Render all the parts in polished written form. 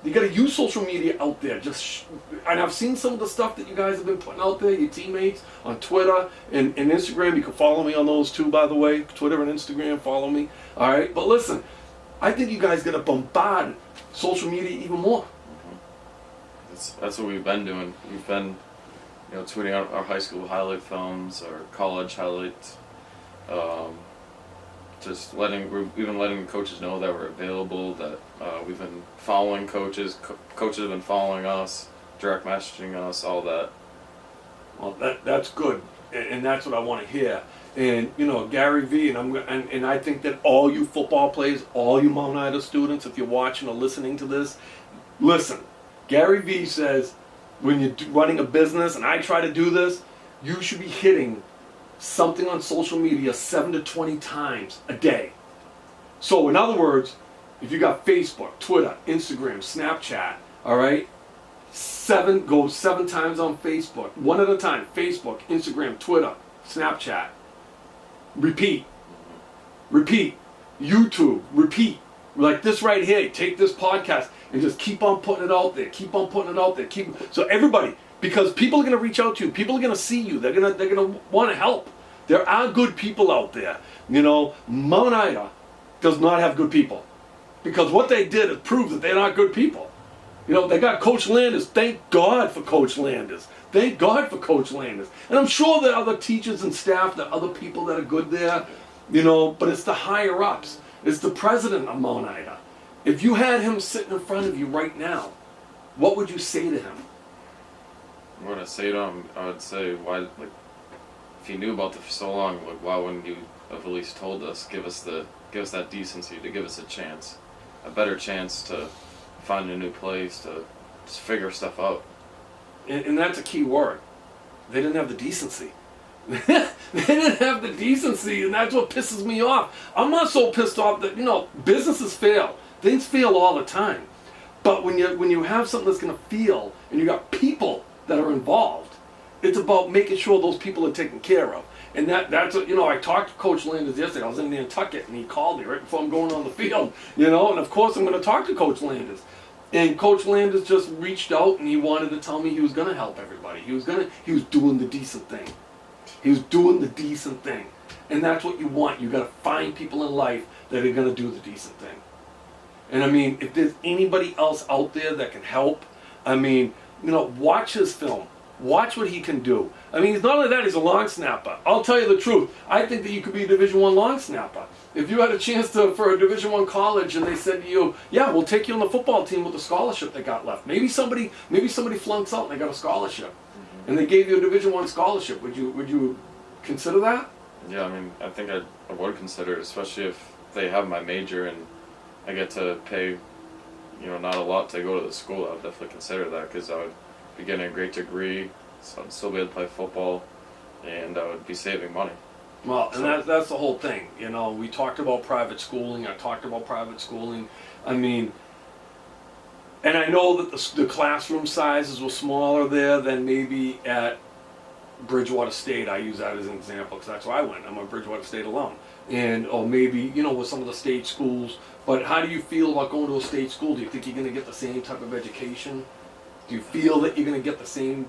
You got to use social media out there. And I've seen some of the stuff that you guys have been putting out there, your teammates, on Twitter and Instagram. You can follow me on those too, by the way. Twitter and Instagram, follow me. All right? But listen, I think you guys got to bombard social media even more. That's what we've been doing. We've been, tweeting out our high school highlight films, our college highlights. We've been letting the coaches know that we're available, that we've been following coaches. Coaches have been following us, direct messaging us, all that. Well, that's good, and that's what I want to hear. And Gary V, and I think that all you football players, all you Mount Ida students, if you're watching or listening to this, listen. Gary V says, when you're running a business, and I try to do this, you should be hitting something on social media 7 to 20 times a day. So in other words, if you got Facebook, Twitter, Instagram, Snapchat, all right, go 7 times on Facebook, one at a time. Facebook, Instagram, Twitter, Snapchat. Repeat. YouTube, repeat. Like this right here, take this podcast and just keep on putting it out there. So everybody, because people are going to reach out to you, people are going to see you, they're going to want to help. There are good people out there. Mount Ida does not have good people, because what they did is prove that they're not good people. They got Coach Landers. Thank God for Coach Landers. And I'm sure there are other teachers and staff, there are other people that are good there, but it's the higher ups. It's the president of Mount Ida. If you had him sitting in front of you right now, what would you say to him? What I say to him, I would say, why, if you knew about it for so long, why wouldn't you have at least told us, give us that decency to give us a better chance to find a new place, to just figure stuff out. And that's a key word. They didn't have the decency. They didn't have the decency, and that's what pisses me off. I'm not so pissed off that, businesses fail. Things fail all the time. But when you have something that's going to fail, and you got people that are involved, it's about making sure those people are taken care of. And that's what, I talked to Coach Landers yesterday. I was in Nantucket, and he called me right before I'm going on the field, and of course I'm going to talk to Coach Landers. And Coach Landers just reached out, and he wanted to tell me he was going to help everybody. He was doing the decent thing. And that's what you want. You got to find people in life that are going to do the decent thing. And if there's anybody else out there that can help, watch his film. Watch what he can do. He's not only that, he's a long snapper. I'll tell you the truth. I think that you could be a Division I long snapper. If you had a chance for a Division I college and they said to you, yeah, we'll take you on the football team with the scholarship they got left. Maybe somebody flunks out and they got a scholarship. And they gave you a Division I scholarship. Would you consider that? Yeah, I think I would consider it, especially if they have my major and I get to pay, not a lot to go to the school. I would definitely consider that, because I would be getting a great degree, so I'd still be able to play football, and I would be saving money. Well, and that's the whole thing. We talked about private schooling. I talked about private schooling. And I know that the classroom sizes were smaller there than maybe at Bridgewater State. I use that as an example because that's where I went. I'm a Bridgewater State alum. Or maybe, with some of the state schools. But how do you feel about going to a state school? Do you think you're going to get the same type of education? Do you feel that you're going to get the same,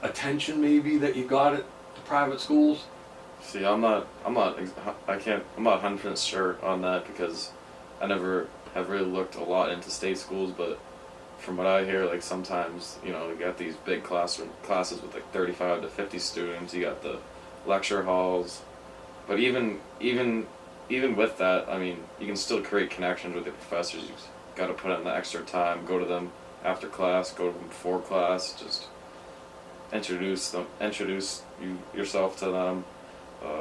attention maybe that you got at the private schools? See, I'm not 100% sure on that, because I never have really looked a lot into state schools, but from what I hear, sometimes, you got these big classes with 35 to 50 students, you got the lecture halls, but even with that, you can still create connections with the professors. You got to put in the extra time, go to them after class, go to them before class, just introduce yourself to them,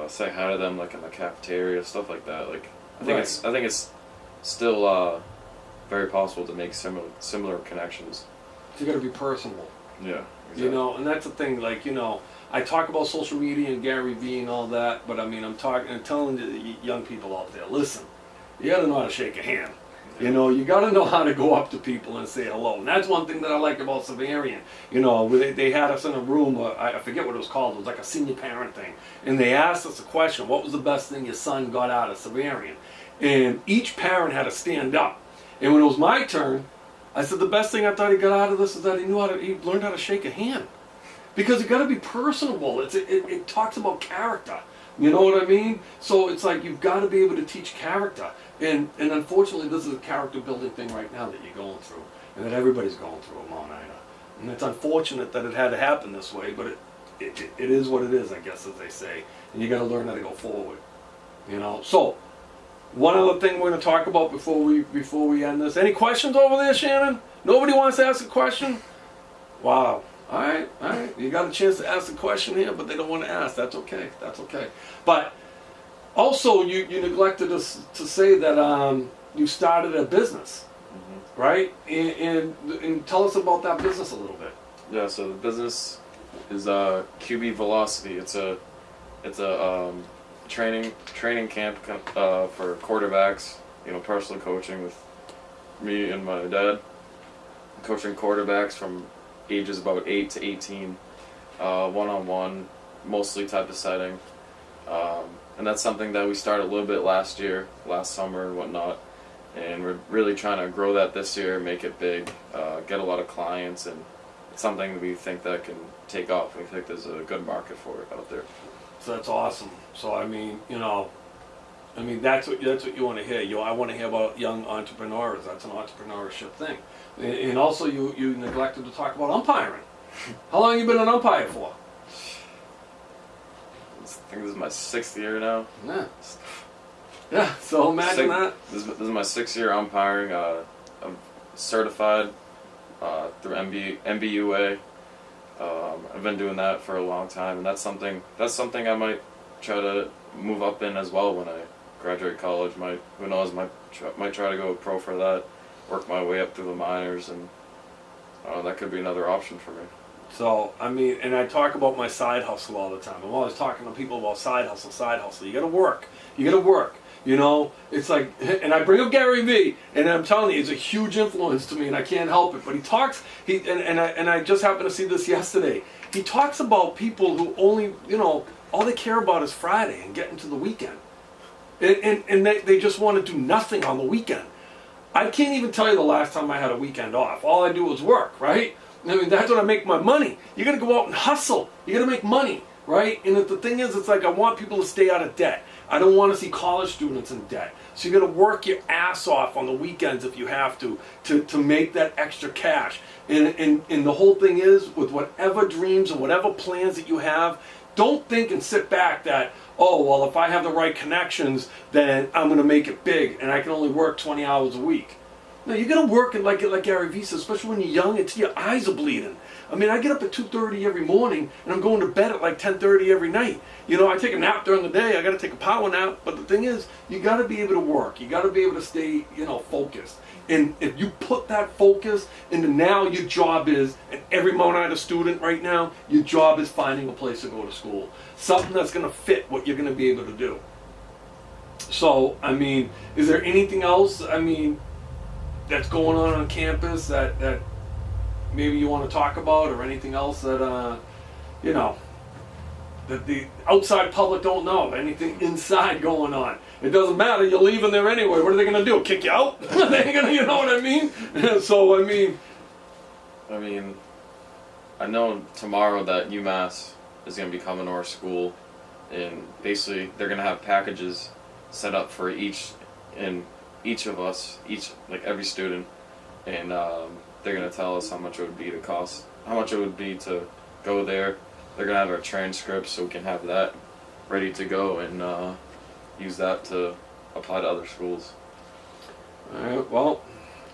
say hi to them in the cafeteria, stuff like that. I think it's still very possible to make similar connections. You got to be personable. Yeah. Exactly. And that's the thing. I talk about social media and Gary Vee and all that, but I'm telling the young people out there, listen, you got to know how to shake a hand. You got to know how to go up to people and say hello. And that's one thing that I like about Severian. They had us in a room, I forget what it was called, it was like a senior parent thing. And they asked us a question, what was the best thing your son got out of Severian? And each parent had to stand up. And when it was my turn, I said the best thing I thought he got out of this is that he learned how to shake a hand. Because you got to be personable. It talks about character. You know what I mean? So it's like you've got to be able to teach character. And unfortunately, this is a character building thing right now that you're going through. And that everybody's going through at Mount Ida. And it's unfortunate that it had to happen this way, but it is what it is, I guess, as they say. And you got to learn how to go forward. You know? So, one other thing we're going to talk about before we end this. Any questions over there, Shannon? Nobody wants to ask a question? Wow. All right. You got a chance to ask a question here, but they don't want to ask. That's okay. But also, you neglected to say that you started a business, right? And tell us about that business a little bit. Yeah. So the business is QB Velocity. It's a training camp for quarterbacks. You know, personal coaching with me and my dad, coaching quarterbacks from ages about 8 to 18, one-on-one, mostly type of setting. And that's something that we started a little bit last summer and whatnot. And we're really trying to grow that this year, make it big, get a lot of clients, and it's something that we think that can take off. We think there's a good market for it out there. So that's awesome. So I mean, that's what you want to hear. I want to hear about young entrepreneurs. That's an entrepreneurship thing. And also, you neglected to talk about umpiring. How long have you been an umpire for? I think this is my 6th year now. Yeah. So imagine that. This is my 6th year umpiring. I'm certified through MBUA. I've been doing that for a long time, and that's something I might try to move up in as well when I graduate college. Who knows? Might try to go pro for that. Work my way up through the minors, and that could be another option for me. So, I mean, and I talk about my side hustle all the time. I'm always talking to people about side hustle. You gotta work. You know, it's like, and I bring up Gary Vee, and I'm telling you, he's a huge influence to me, and I can't help it. But I just happened to see this yesterday. He talks about people who only, all they care about is Friday and getting to the weekend. And they just want to do nothing on the weekend. I can't even tell you the last time I had a weekend off. All I do is work, right? I mean, that's when I make my money. You got to go out and hustle. You got to make money, right? And the thing is, it's like I want people to stay out of debt. I don't want to see college students in debt. So you got to work your ass off on the weekends if you have to make that extra cash. And the whole thing is, with whatever dreams and whatever plans that you have, don't think and sit back that, oh, well, if I have the right connections, then I'm going to make it big, and I can only work 20 hours a week. No, you got to work it like Gary Vee says, especially when you're young, until your eyes are bleeding. I mean, I get up at 2:30 every morning, and I'm going to bed at like 10:30 every night. I take a nap during the day. I got to take a power nap. But the thing is, you got to be able to work. You got to be able to stay, focused. And if you put that focus into now, your job is, and every Mount Ida student right now, your job is finding a place to go to school. Something that's going to fit what you're going to be able to do. So, I mean, is there anything else, that's going on campus that maybe you want to talk about, or anything else that, that the outside public don't know? Anything inside going on? It doesn't matter. You're leaving there anyway. What are they going to do? Kick you out? They ain't gonna, you know what I mean? So, I know tomorrow that UMass is going to be coming to our school, and basically they're going to have packages set up for each of us, every student, and they're going to tell us how much it would be to go there. They're going to have our transcripts so we can have that ready to go and use that to apply to other schools. All right, well,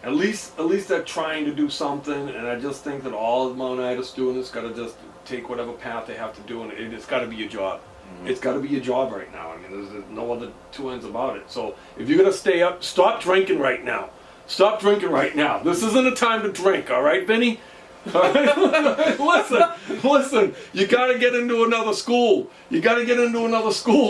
at least they're trying to do something, and I just think that all of Mount Ida students got to just take whatever path they have to do, and it's got to be your job. Mm-hmm. It's got to be your job right now. There's no other two ends about it. So if you're going to stay up, stop drinking right now. Stop drinking right now. This isn't a time to drink, all right, Vinny? Listen, you got to get into another school.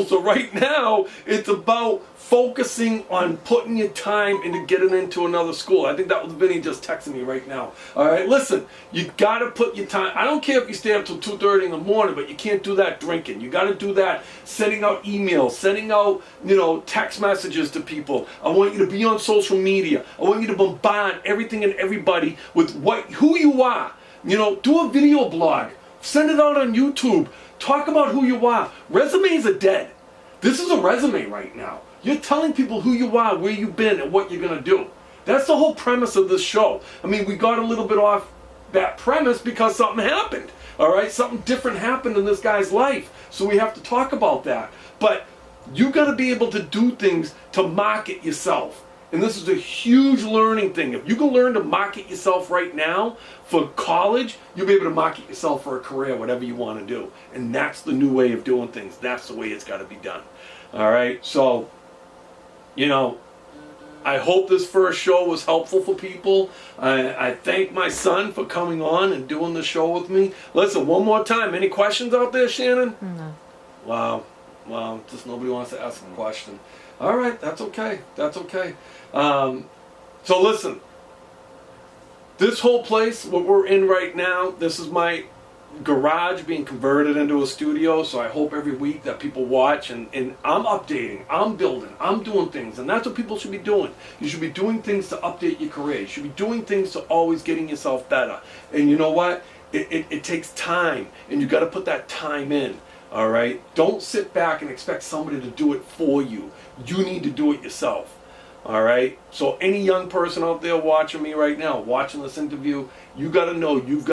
So right now, it's about focusing on putting your time into getting into another school. I think that was Vinny just texting me right now. All right, listen, you got to put your time. I don't care if you stay up till 2:30 in the morning, but you can't do that drinking. You got to do that sending out emails, sending out, text messages to people. I want you to be on social media. I want you to bombard everything and everybody with who you are. Do a video blog. Send it out on YouTube. Talk about who you are. Resumes are dead. This is a resume right now. You're telling people who you are, where you've been, and what you're going to do. That's the whole premise of this show. I mean, we got a little bit off that premise because something happened. All right? Something different happened in this guy's life. So we have to talk about that. But you got to be able to do things to market yourself. And this is a huge learning thing. If you can learn to market yourself right now for college, you'll be able to market yourself for a career, whatever you want to do. And that's the new way of doing things. That's the way it's got to be done. All right? So, I hope this first show was helpful for people. I thank my son for coming on and doing the show with me. Listen, one more time. Any questions out there, Shannon? No. Wow. Just nobody wants to ask a question. All right, that's okay. That's okay. So listen, this whole place, what we're in right now, this is my garage being converted into a studio. So I hope every week that people watch and I'm updating, I'm building, I'm doing things. And that's what people should be doing. You should be doing things to update your career. You should be doing things to always getting yourself better. And you know what? It takes time, and you got to put that time in. All right? Don't sit back and expect somebody to do it for you. You need to do it yourself. All right? So any young person out there watching me right now, watching this interview, you got to know you've got